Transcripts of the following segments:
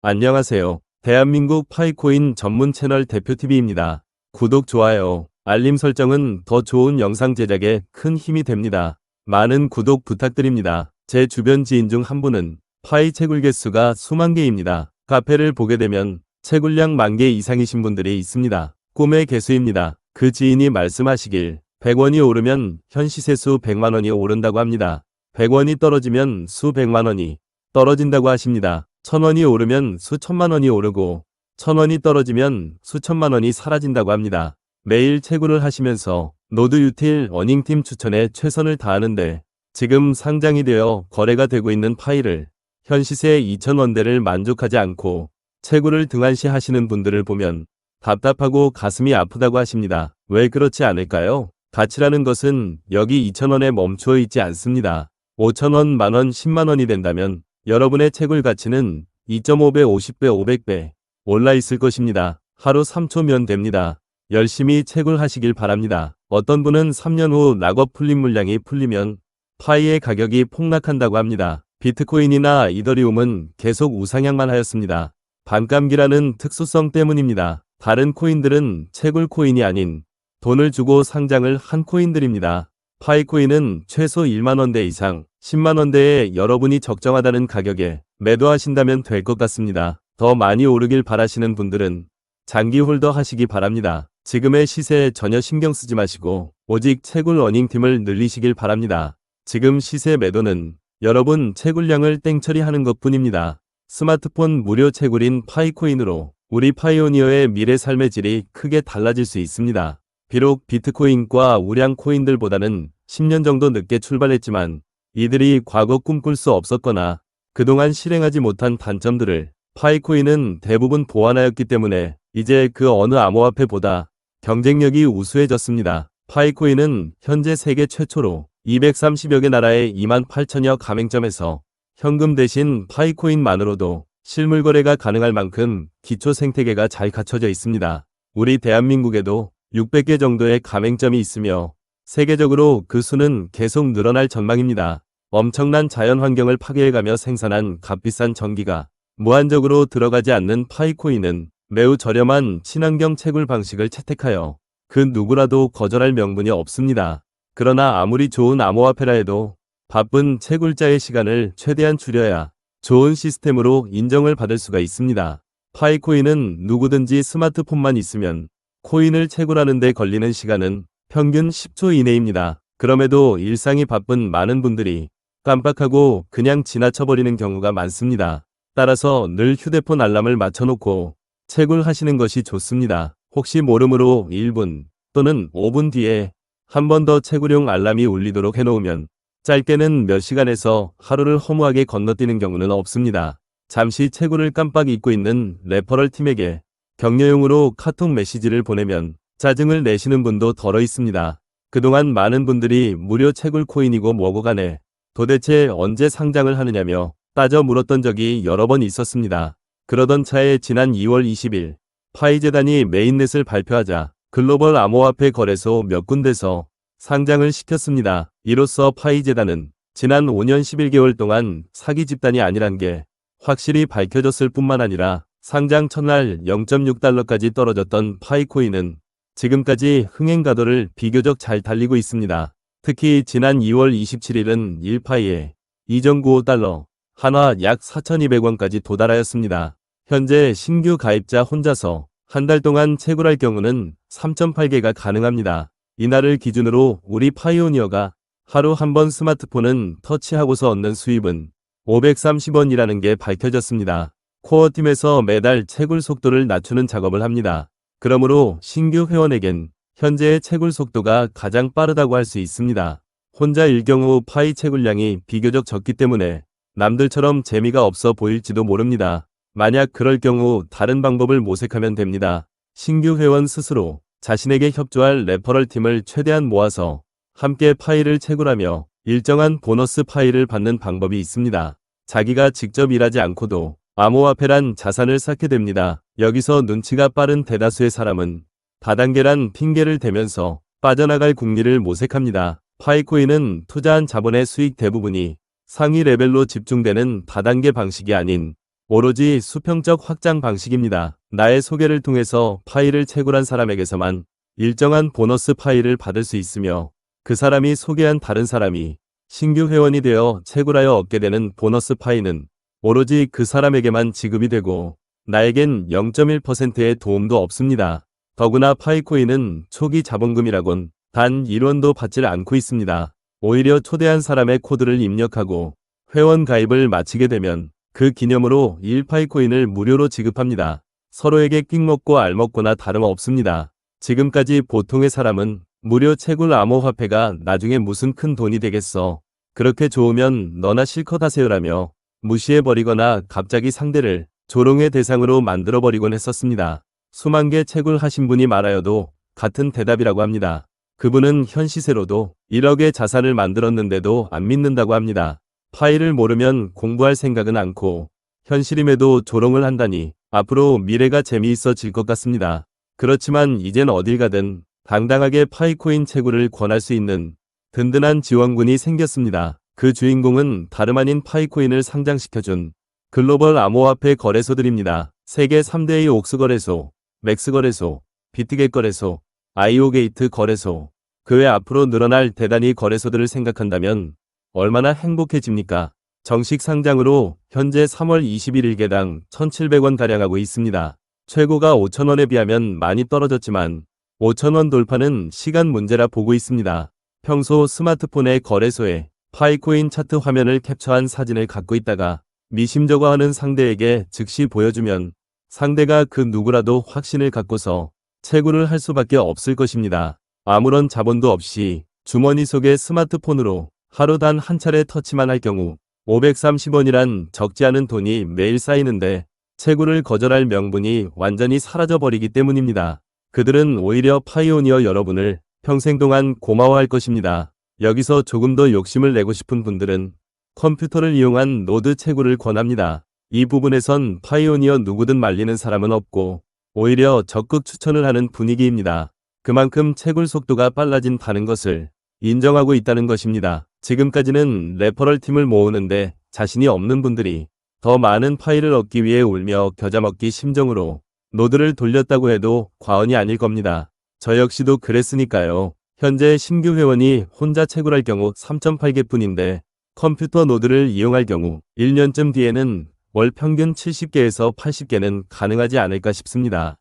안녕하세요. 대한민국 파이코인 전문 채널 대표TV입니다. 구독, 좋아요, 알림 설정은 더 좋은 영상 제작에 큰 힘이 됩니다. 많은 구독 부탁드립니다. 제 주변 지인 중 한 분은 파이 채굴 개수가 수만 개입니다. 카페를 보게 되면 채굴량 10,000개 이상이신 분들이 있습니다. 꿈의 개수입니다. 그 지인이 말씀하시길 100원이 오르면 현 시세수 100만 원이 오른다고 합니다. 100원이 떨어지면 수백만 원이 떨어진다고 하십니다. 1,000원이 오르면 수천만 원이 오르고 1,000원이 떨어지면 수천만 원이 사라진다고 합니다. 매일 채굴을 하시면서 노드 유틸 어닝팀 추천에 최선을 다하는데 지금 상장이 되어 거래가 되고 있는 파이를 현 시세 2,000원대를 만족하지 않고 채굴을 등한시 하시는 분들을 보면 답답하고 가슴이 아프다고 하십니다. 왜 그렇지 않을까요? 가치라는 것은 여기 2,000원에 멈추어 있지 않습니다. 5,000원, 만원, 10만 원이 된다면 여러분의 채굴 가치는 2.5배, 50배, 500배 올라 있을 것입니다. 하루 3초면 됩니다. 열심히 채굴하시길 바랍니다. 어떤 분은 3년 후 낙업 풀림 물량이 풀리면 파이의 가격이 폭락한다고 합니다. 비트코인이나 이더리움은 계속 우상향만 하였습니다. 반감기라는 특수성 때문입니다. 다른 코인들은 채굴 코인이 아닌 돈을 주고 상장을 한 코인들입니다. 파이코인은 최소 1만원대 이상 10만원대에 여러분이 적정하다는 가격에 매도하신다면 될 것 같습니다. 더 많이 오르길 바라시는 분들은 장기 홀더 하시기 바랍니다. 지금의 시세에 전혀 신경 쓰지 마시고 오직 채굴 어닝팀을 늘리시길 바랍니다. 지금 시세 매도는 여러분 채굴량을 땡처리하는 것 뿐입니다. 스마트폰 무료 채굴인 파이코인으로 우리 파이오니어의 미래 삶의 질이 크게 달라질 수 있습니다. 비록 비트코인과 우량 코인들보다는 10년 정도 늦게 출발했지만 이들이 과거 꿈꿀 수 없었거나 그동안 실행하지 못한 단점들을 파이코인은 대부분 보완하였기 때문에 이제 그 어느 암호화폐보다 경쟁력이 우수해졌습니다. 파이코인은 현재 세계 최초로 230여 개 나라의 28,000여 가맹점에서 현금 대신 파이코인만으로도 실물 거래가 가능할 만큼 기초 생태계가 잘 갖춰져 있습니다. 우리 대한민국에도 600개 정도의 가맹점이 있으며 세계적으로 그 수는 계속 늘어날 전망입니다. 엄청난 자연 환경을 파괴해가며 생산한 값비싼 전기가 무한적으로 들어가지 않는 파이코인은 매우 저렴한 친환경 채굴 방식을 채택하여 그 누구라도 거절할 명분이 없습니다. 그러나 아무리 좋은 암호화폐라 해도 바쁜 채굴자의 시간을 최대한 줄여야 좋은 시스템으로 인정을 받을 수가 있습니다. 파이코인은 누구든지 스마트폰만 있으면 코인을 채굴하는 데 걸리는 시간은 평균 10초 이내입니다. 그럼에도 일상이 바쁜 많은 분들이 깜빡하고 그냥 지나쳐버리는 경우가 많습니다. 따라서 늘 휴대폰 알람을 맞춰놓고 채굴하시는 것이 좋습니다. 혹시 모르므로 1분 또는 5분 뒤에 한 번 더 채굴용 알람이 울리도록 해놓으면 짧게는 몇 시간에서 하루를 허무하게 건너뛰는 경우는 없습니다. 잠시 채굴을 깜빡 잊고 있는 레퍼럴 팀에게 격려용으로 카톡 메시지를 보내면 짜증을 내시는 분도 덜어 있습니다. 그동안 많은 분들이 무료 채굴 코인이고 뭐고 간에 도대체 언제 상장을 하느냐며 따져 물었던 적이 여러 번 있었습니다. 그러던 차에 지난 2월 20일 파이재단이 메인넷을 발표하자 글로벌 암호화폐 거래소 몇 군데서 상장을 시켰습니다. 이로써 파이재단은 지난 5년 11개월 동안 사기 집단이 아니란 게 확실히 밝혀졌을 뿐만 아니라 상장 첫날 0.6달러까지 떨어졌던 파이코인은 지금까지 흥행 가도를 비교적 잘 달리고 있습니다. 특히 지난 2월 27일은 1파이에 2.95달러, 한화 약 4,200원까지 도달하였습니다. 현재 신규 가입자 혼자서 한 달 동안 채굴할 경우는 3.8개가 가능합니다. 이날을 기준으로 우리 파이오니어가 하루 한 번 스마트폰은 터치하고서 얻는 수입은 530원이라는 게 밝혀졌습니다. 코어팀에서 매달 채굴 속도를 낮추는 작업을 합니다. 그러므로 신규 회원에겐 현재의 채굴 속도가 가장 빠르다고 할 수 있습니다. 혼자일 경우 파이 채굴량이 비교적 적기 때문에 남들처럼 재미가 없어 보일지도 모릅니다. 만약 그럴 경우 다른 방법을 모색하면 됩니다. 신규 회원 스스로 자신에게 협조할 레퍼럴 팀을 최대한 모아서 함께 파이를 채굴하며 일정한 보너스 파이를 받는 방법이 있습니다. 자기가 직접 일하지 않고도 암호화폐란 자산을 쌓게 됩니다. 여기서 눈치가 빠른 대다수의 사람은 다단계란 핑계를 대면서 빠져나갈 궁리를 모색합니다. 파이코인은 투자한 자본의 수익 대부분이 상위 레벨로 집중되는 다단계 방식이 아닌 오로지 수평적 확장 방식입니다. 나의 소개를 통해서 파일을 채굴한 사람에게서만 일정한 보너스 파일을 받을 수 있으며 그 사람이 소개한 다른 사람이 신규 회원이 되어 채굴하여 얻게 되는 보너스 파일은 오로지 그 사람에게만 지급이 되고 나에겐 0.1%의 도움도 없습니다. 더구나 파이코인은 초기 자본금이라곤 단 1원도 받지 않고 있습니다. 오히려 초대한 사람의 코드를 입력하고 회원 가입을 마치게 되면 그 기념으로 1파이코인을 무료로 지급합니다. 서로에게 끽먹고 알먹거나 다름없습니다. 지금까지 보통의 사람은 무료 채굴 암호화폐가 나중에 무슨 큰 돈이 되겠어. 그렇게 좋으면 너나 실컷 하세요라며 무시해버리거나 갑자기 상대를 조롱의 대상으로 만들어버리곤 했었습니다. 수만 개 채굴하신 분이 말하여도 같은 대답이라고 합니다. 그분은 현 시세로도 1억의 자산을 만들었는데도 안 믿는다고 합니다. 파일을 모르면 공부할 생각은 않고 현실임에도 조롱을 한다니 앞으로 미래가 재미있어질 것 같습니다. 그렇지만 이젠 어딜 가든 당당하게 파이코인 채굴을 권할 수 있는 든든한 지원군이 생겼습니다. 그 주인공은 다름 아닌 파이코인을 상장시켜준 글로벌 암호화폐 거래소들입니다. 세계 3대의 옥스 거래소, 맥스 거래소, 비트겟 거래소, 아이오게이트 거래소, 그 외 앞으로 늘어날 대단히 거래소들을 생각한다면 얼마나 행복해집니까? 정식 상장으로 현재 3월 21일 개당 1,700원가량 하고 있습니다. 최고가 5,000원에 비하면 많이 떨어졌지만 5,000원 돌파는 시간 문제라 보고 있습니다. 평소 스마트폰의 거래소에 파이코인 차트 화면을 캡처한 사진을 갖고 있다가 미심쩍어하는 상대에게 즉시 보여주면 상대가 그 누구라도 확신을 갖고서 채굴을 할 수밖에 없을 것입니다. 아무런 자본도 없이 주머니 속의 스마트폰으로 하루 단 한 차례 터치만 할 경우 530원이란 적지 않은 돈이 매일 쌓이는데 채굴을 거절할 명분이 완전히 사라져버리기 때문입니다. 그들은 오히려 파이오니어 여러분을 평생 동안 고마워할 것입니다. 여기서 조금 더 욕심을 내고 싶은 분들은 컴퓨터를 이용한 노드 채굴을 권합니다. 이 부분에선 파이오니어 누구든 말리는 사람은 없고 오히려 적극 추천을 하는 분위기입니다. 그만큼 채굴 속도가 빨라진다는 것을 인정하고 있다는 것입니다. 지금까지는 레퍼럴 팀을 모으는데 자신이 없는 분들이 더 많은 파일을 얻기 위해 울며 겨자먹기 심정으로 노드를 돌렸다고 해도 과언이 아닐 겁니다. 저 역시도 그랬으니까요. 현재 신규 회원이 혼자 채굴할 경우 3.8개 뿐인데 컴퓨터 노드를 이용할 경우 1년쯤 뒤에는 월 평균 70개에서 80개는 가능하지 않을까 싶습니다.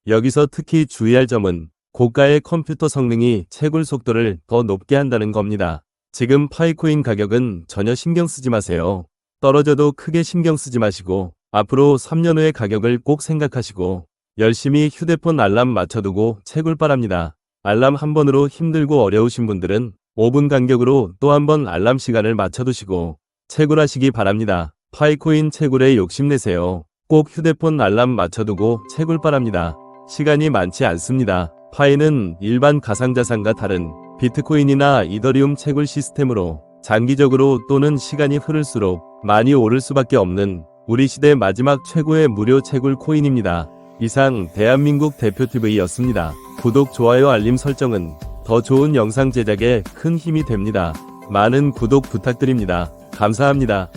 여기서 특히 주의할 점은 고가의 컴퓨터 성능이 채굴 속도를 더 높게 한다는 겁니다. 지금 파이코인 가격은 전혀 신경 쓰지 마세요. 떨어져도 크게 신경 쓰지 마시고 앞으로 3년 후의 가격을 꼭 생각하시고 열심히 휴대폰 알람 맞춰두고 채굴 바랍니다. 알람 한 번으로 힘들고 어려우신 분들은 5분 간격으로 또 한 번 알람 시간을 맞춰두시고 채굴하시기 바랍니다. 파이코인 채굴에 욕심내세요. 꼭 휴대폰 알람 맞춰두고 채굴 바랍니다. 시간이 많지 않습니다. 파이는 일반 가상자산과 다른 비트코인이나 이더리움 채굴 시스템으로 장기적으로 또는 시간이 흐를수록 많이 오를 수밖에 없는 우리 시대 마지막 최고의 무료 채굴 코인입니다. 이상 대한민국 대표TV였습니다. 구독, 좋아요, 알림 설정은 더 좋은 영상 제작에 큰 힘이 됩니다. 많은 구독 부탁드립니다. 감사합니다.